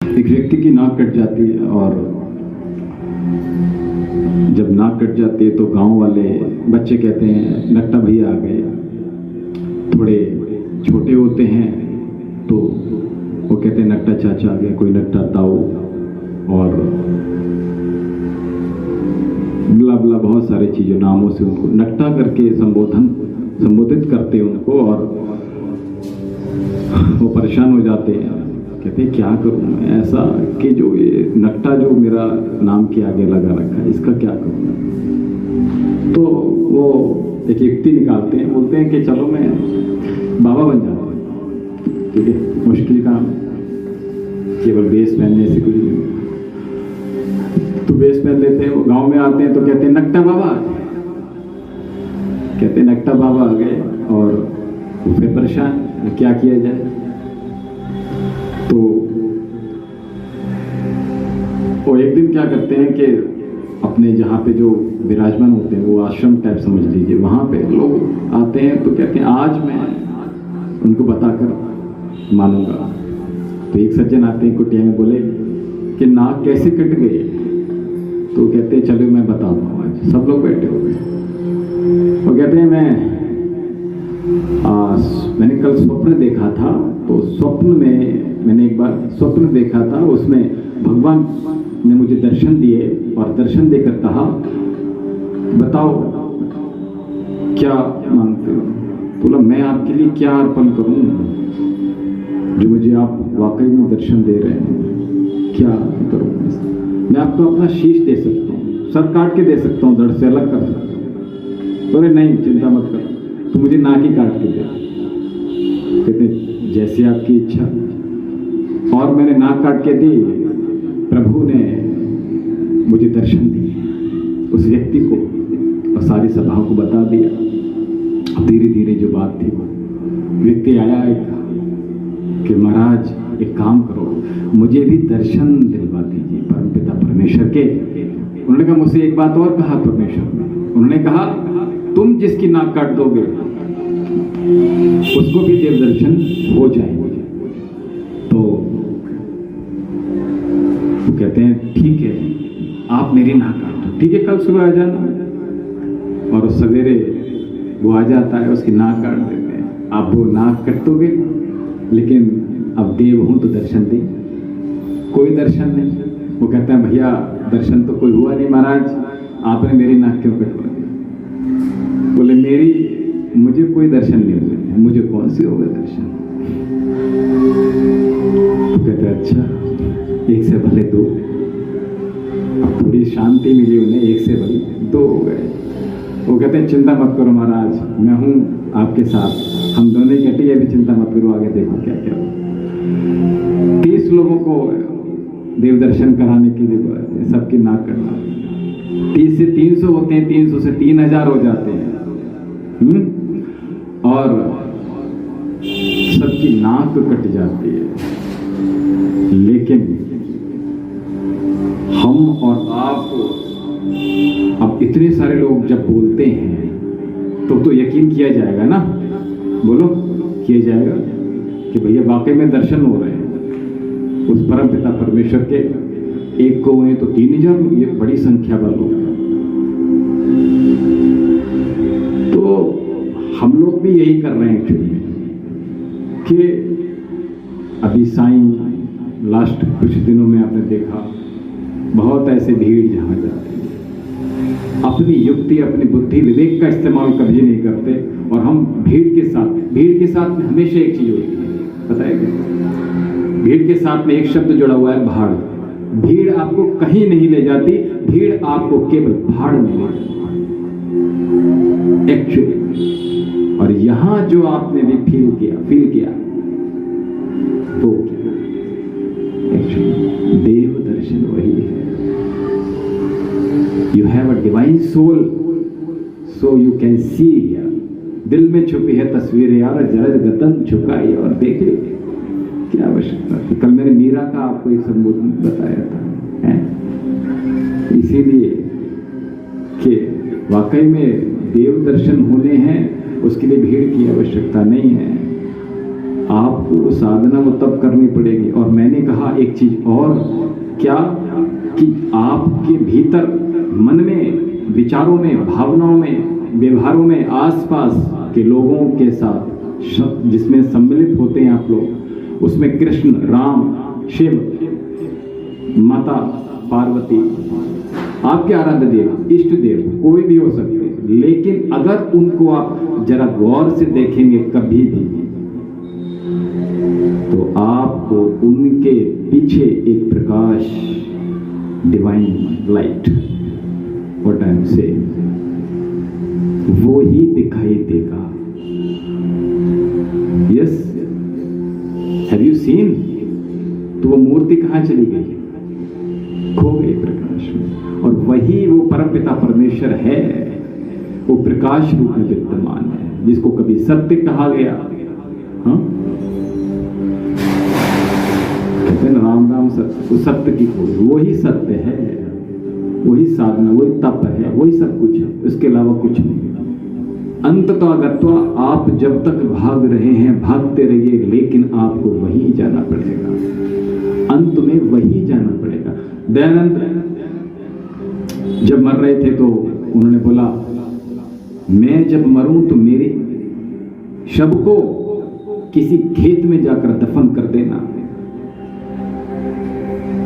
एक व्यक्ति की नाक कट जाती है और जब नाक कट जाती है तो गांव वाले बच्चे कहते हैं नट्टा भैया आ गए। थोड़े छोटे होते हैं तो वो कहते हैं नट्टा चाचा आ गए, कोई नट्टा ताऊ और ब्ला ब्ला बहुत सारे चीज़ों नामों से उनको नट्टा करके संबोधित करते हैं उनको, और वो परेशान हो जाते हैं। कहते हैं क्या करूं मैं ऐसा कि जो ये नट्टा जो मेरा नाम के आगे लगा रखा है इसका क्या करूं। तो वो एक युक्ति निकालते हैं, बोलते हैं कि चलो मैं बाबा बन जाता हूँ। ठीक है, मुश्किल काम, केवल बेस पहनने से कुछ नहीं। तो बेस पहन लेते हैं, वो गांव में आते हैं तो कहते हैं नट्टा बाबा आ गए। कहते हैं नट्टा बाबा आ गए और वो फिर परेशान क्या किया जाए। तो वो एक दिन क्या करते हैं कि अपने जहाँ पे जो विराजमान होते हैं, वो आश्रम टाइप समझ लीजिए, वहाँ पे लोग आते हैं तो कहते हैं आज मैं उनको बताकर मानूंगा। तो एक सज्जन आते हैं कुटिया में, बोले कि नाक कैसे कट गए। तो कहते हैं चलो मैं बताता हूँ। आज सब लोग बैठे हुए, वो कहते हैं मैंने कल स्वप्न देखा था। तो स्वप्न में मैंने एक बार स्वप्न देखा था, उसमें भगवान ने मुझे दर्शन दिए और दर्शन देकर कहा बताओ क्या मांगते हो। बोला मैं आपके लिए क्या अर्पण करूं जो मुझे आप वाकई में दर्शन दे रहे हैं, क्या करूं। मैं आपको अपना शीश दे सकता हूँ, सर काट के दे सकता हूँ, धड़ से अलग कर सकता हूँ। बोले नहीं चिंता मत करो, तो मुझे नाक ही काट के दे। कहते जैसे आपकी इच्छा। और मैंने नाक काट के दी, प्रभु ने मुझे दर्शन दिए उस व्यक्ति को और सारी सभा को बता दिया। धीरे धीरे जो बात थी वो व्यक्ति आया कि महाराज एक काम करो, मुझे भी दर्शन दिलवा दीजिए परमपिता परमेश्वर के। उन्होंने कहा मुझसे एक बात और कहा परमेश्वर ने, उन्होंने कहा तुम जिसकी नाक काट दोगे उसको भी देव दर्शन हो जाएंगे। तो वो कहते हैं ठीक है आप मेरी नाक काट दो, ठीक है कल सुबह आ जाना। और सवेरे वो आ जाता है, उसकी नाक काट देते हैं। आप वो नाक कट दोगे, लेकिन अब देव हूं तो दर्शन दे। कोई दर्शन नहीं। वो कहता है भैया दर्शन तो कोई हुआ नहीं महाराज, आपने मेरी नाक क्यों कटवा दी। बोले मुझे कोई दर्शन नहीं हुआ, मुझे कौन सी होगा दर्शन। तो कहते अच्छा एक से भले दो। अब थोड़ी शांति मिली उन्हें, एक से भले दो हो गए। वो कहते हैं चिंता मत करो महाराज, मैं हूं आपके साथ, हम दोनों ही कटी, अभी चिंता मत करो, आगे देखो क्या क्या। 30 लोगों को देव दर्शन कराने के लिए सबकी नाक करना। 30 से 300 होते हैं, 300 से 3000 हो जाते हैं। और सबकी नाक कट जाती है। लेकिन हम और आप, अब इतने सारे लोग जब बोलते हैं तो यकीन किया जाएगा ना, बोलो किया जाएगा कि भैया वाकई में दर्शन हो रहे हैं उस परम पिता परमेश्वर के। एक को हुए तो 3000 लोग, ये बड़ी संख्या वाले लोग। तो हम लोग भी यही कर रहे हैं एक्चुअली कि अभी साईं लास्ट कुछ दिनों में आपने देखा बहुत ऐसे भीड़ जहाँ जाते हैं, अपनी युक्ति अपनी बुद्धि विवेक का इस्तेमाल कभी नहीं करते। और हम भीड़ के साथ में हमेशा एक चीज होती है, पता है क्या? भीड़ के साथ में एक शब्द जुड़ा हुआ है भाड़। भीड़ आपको कहीं नहीं ले जाती, भीड़ आपको केवल भाड़ में ले जाती एक्चुअली। और यहां जो आपने भी फील किया तो एक्चुअली देव दर्शन वही है। You have a divine soul so you can see here. दिल में छुपी है तस्वीर यार, जरद गतन झुकाई और देख ले, क्या आवश्यकता थी। कल मैंने मीरा का आपको एक संबोधन बताया था, है इसीलिए कि वाकई में देव दर्शन होने हैं, उसके लिए भीड़ की आवश्यकता नहीं है। आपको साधना वो तब करनी पड़ेगी। और मैंने कहा एक चीज और, क्या कि आपके भीतर मन में, विचारों में, भावनाओं में, व्यवहारों में, आसपास के लोगों के साथ जिसमें सम्मिलित होते हैं आप लोग, उसमें कृष्ण, राम, शिव, माता पार्वती, आपके आराध्य देव, इष्ट देव कोई भी हो सकते हैं, लेकिन अगर उनको आप जरा गौर से देखेंगे कभी भी, तो आपको उनके पीछे एक प्रकाश, divine light, what I am saying, वो ही दिखाई देगा। Yes, have you seen? तो वो मूर्ति कहां चली गई? खो गई प्रकाश में। और वही वो परमपिता परमेश्वर है, वो प्रकाश रूप में विद्यमान है, जिसको कभी सत्य कहा गया। हाँ, कहते हैं राम राम सत्य, वो सत्य की खोज, वही सत्य है, वही साधना, वही तप है, वही सब कुछ है, उसके अलावा कुछ नहीं। अंततः गत्वा आप जब तक भाग रहे हैं भागते रहिए, लेकिन आपको वही जाना पड़ेगा, अंत में वही जाना पड़ेगा। दयानंद जब मर रहे थे तो उन्होंने बोला, मैं जब मरूं तो मेरे शव को किसी खेत में जाकर दफन कर देना।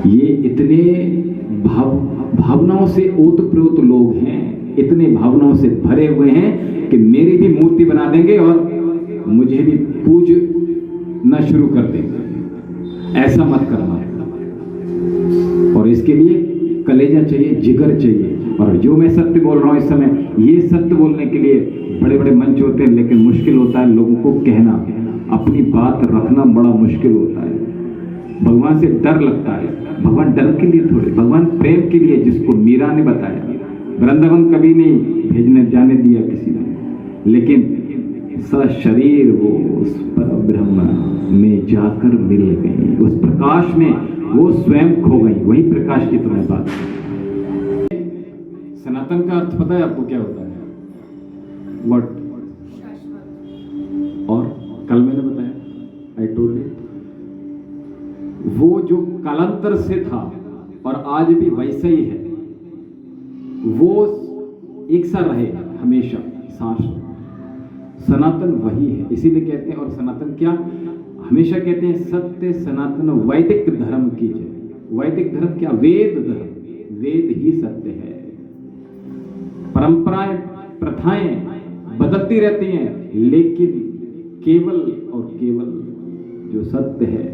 ये इतने भावनाओं से ओतप्रोत लोग हैं, इतने भावनाओं से भरे हुए हैं कि मेरी भी मूर्ति बना देंगे और मुझे भी पूजना शुरू कर देंगे। ऐसा मत करना। और इसके लिए कलेजा चाहिए, जिगर चाहिए। और जो मैं सत्य बोल रहा हूं इस समय, ये सत्य बोलने के लिए बड़े बड़े मंच होते हैं, लेकिन मुश्किल होता है लोगों को कहना, अपनी बात रखना बड़ा मुश्किल होता है। भगवान से डर लगता है। भगवान डर के लिए थोड़े, भगवान प्रेम के लिए, जिसको मीरा ने बताया। वृंदावन कभी नहीं भेजने जाने दिया किसी ने, लेकिन सशरीर वो उस पर ब्रह्म में जाकर मिल गई, उस प्रकाश में वो स्वयं खो गई। वही प्रकाश की तुम्हें बात। सनातन का अर्थ पता है आपको क्या होता है? व्हाट? और कल मैंने बताया, आई टोल्ड यू, वो जो कालांतर से था और आज भी वैसा ही है, वो एक सा रहे हमेशा, शाश्वत। सनातन वही है, इसीलिए कहते हैं। और सनातन क्या, हमेशा कहते हैं सत्य सनातन वैदिक धर्म की जय। वैदिक धर्म क्या? वेद धर्म। वेद ही सत्य है। परंपराएं, प्रथाएं बदलती रहती हैं, लेकिन केवल और केवल जो सत्य है,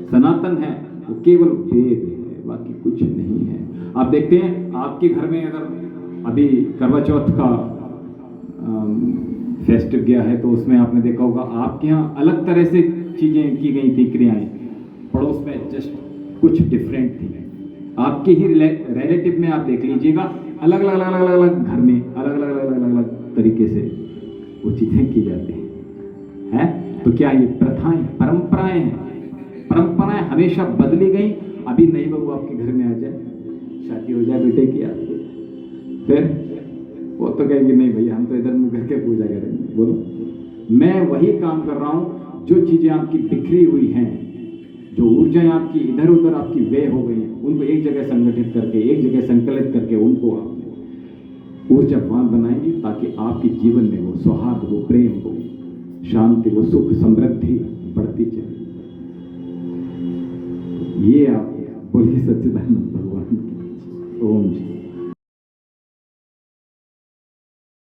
सनातन है, वो केवल वेद है, बाकी कुछ नहीं है। आप देखते हैं आपके घर में अगर अभी करवा चौथ का फेस्टिव गया है तो उसमें आपने देखा होगा आपके यहाँ अलग तरह से चीजें की गई थी, क्रियाएं। पड़ोस में जस्ट कुछ डिफरेंट थी। आपके ही रिलेटिव में आप देख लीजिएगा, अलग अलग अलग अलग अलग घर में अलग अलग अलग अलग अलग तरीके से वो चीजें की जाती हैं। तो क्या ये प्रथाएं, परंपराएं हैं? परंपराएं हमेशा बदली गई। अभी नई बहू आपके घर में आ जाए, शादी हो जाए बेटे की, फिर वो तो कहेगी नहीं भैया हम तो इधर मुंह करके पूजा करेंगे। बोलो, मैं वही काम कर रहा हूं। जो चीजें आपकी बिखरी हुई हैं, जो ऊर्जाएं आपकी इधर उधर आपकी व्यय हो गई हैं, उनको एक जगह संगठित करके, एक जगह संकलित करके उनको आप ऊर्जावान बनाएंगे, ताकि आपके जीवन में वो सौहार्द, वो प्रेम, वो शांति, वो सुख, समृद्धि बढ़ती चले। ये आप बोलिए सच्चिदानंद भगवान की ओम जी।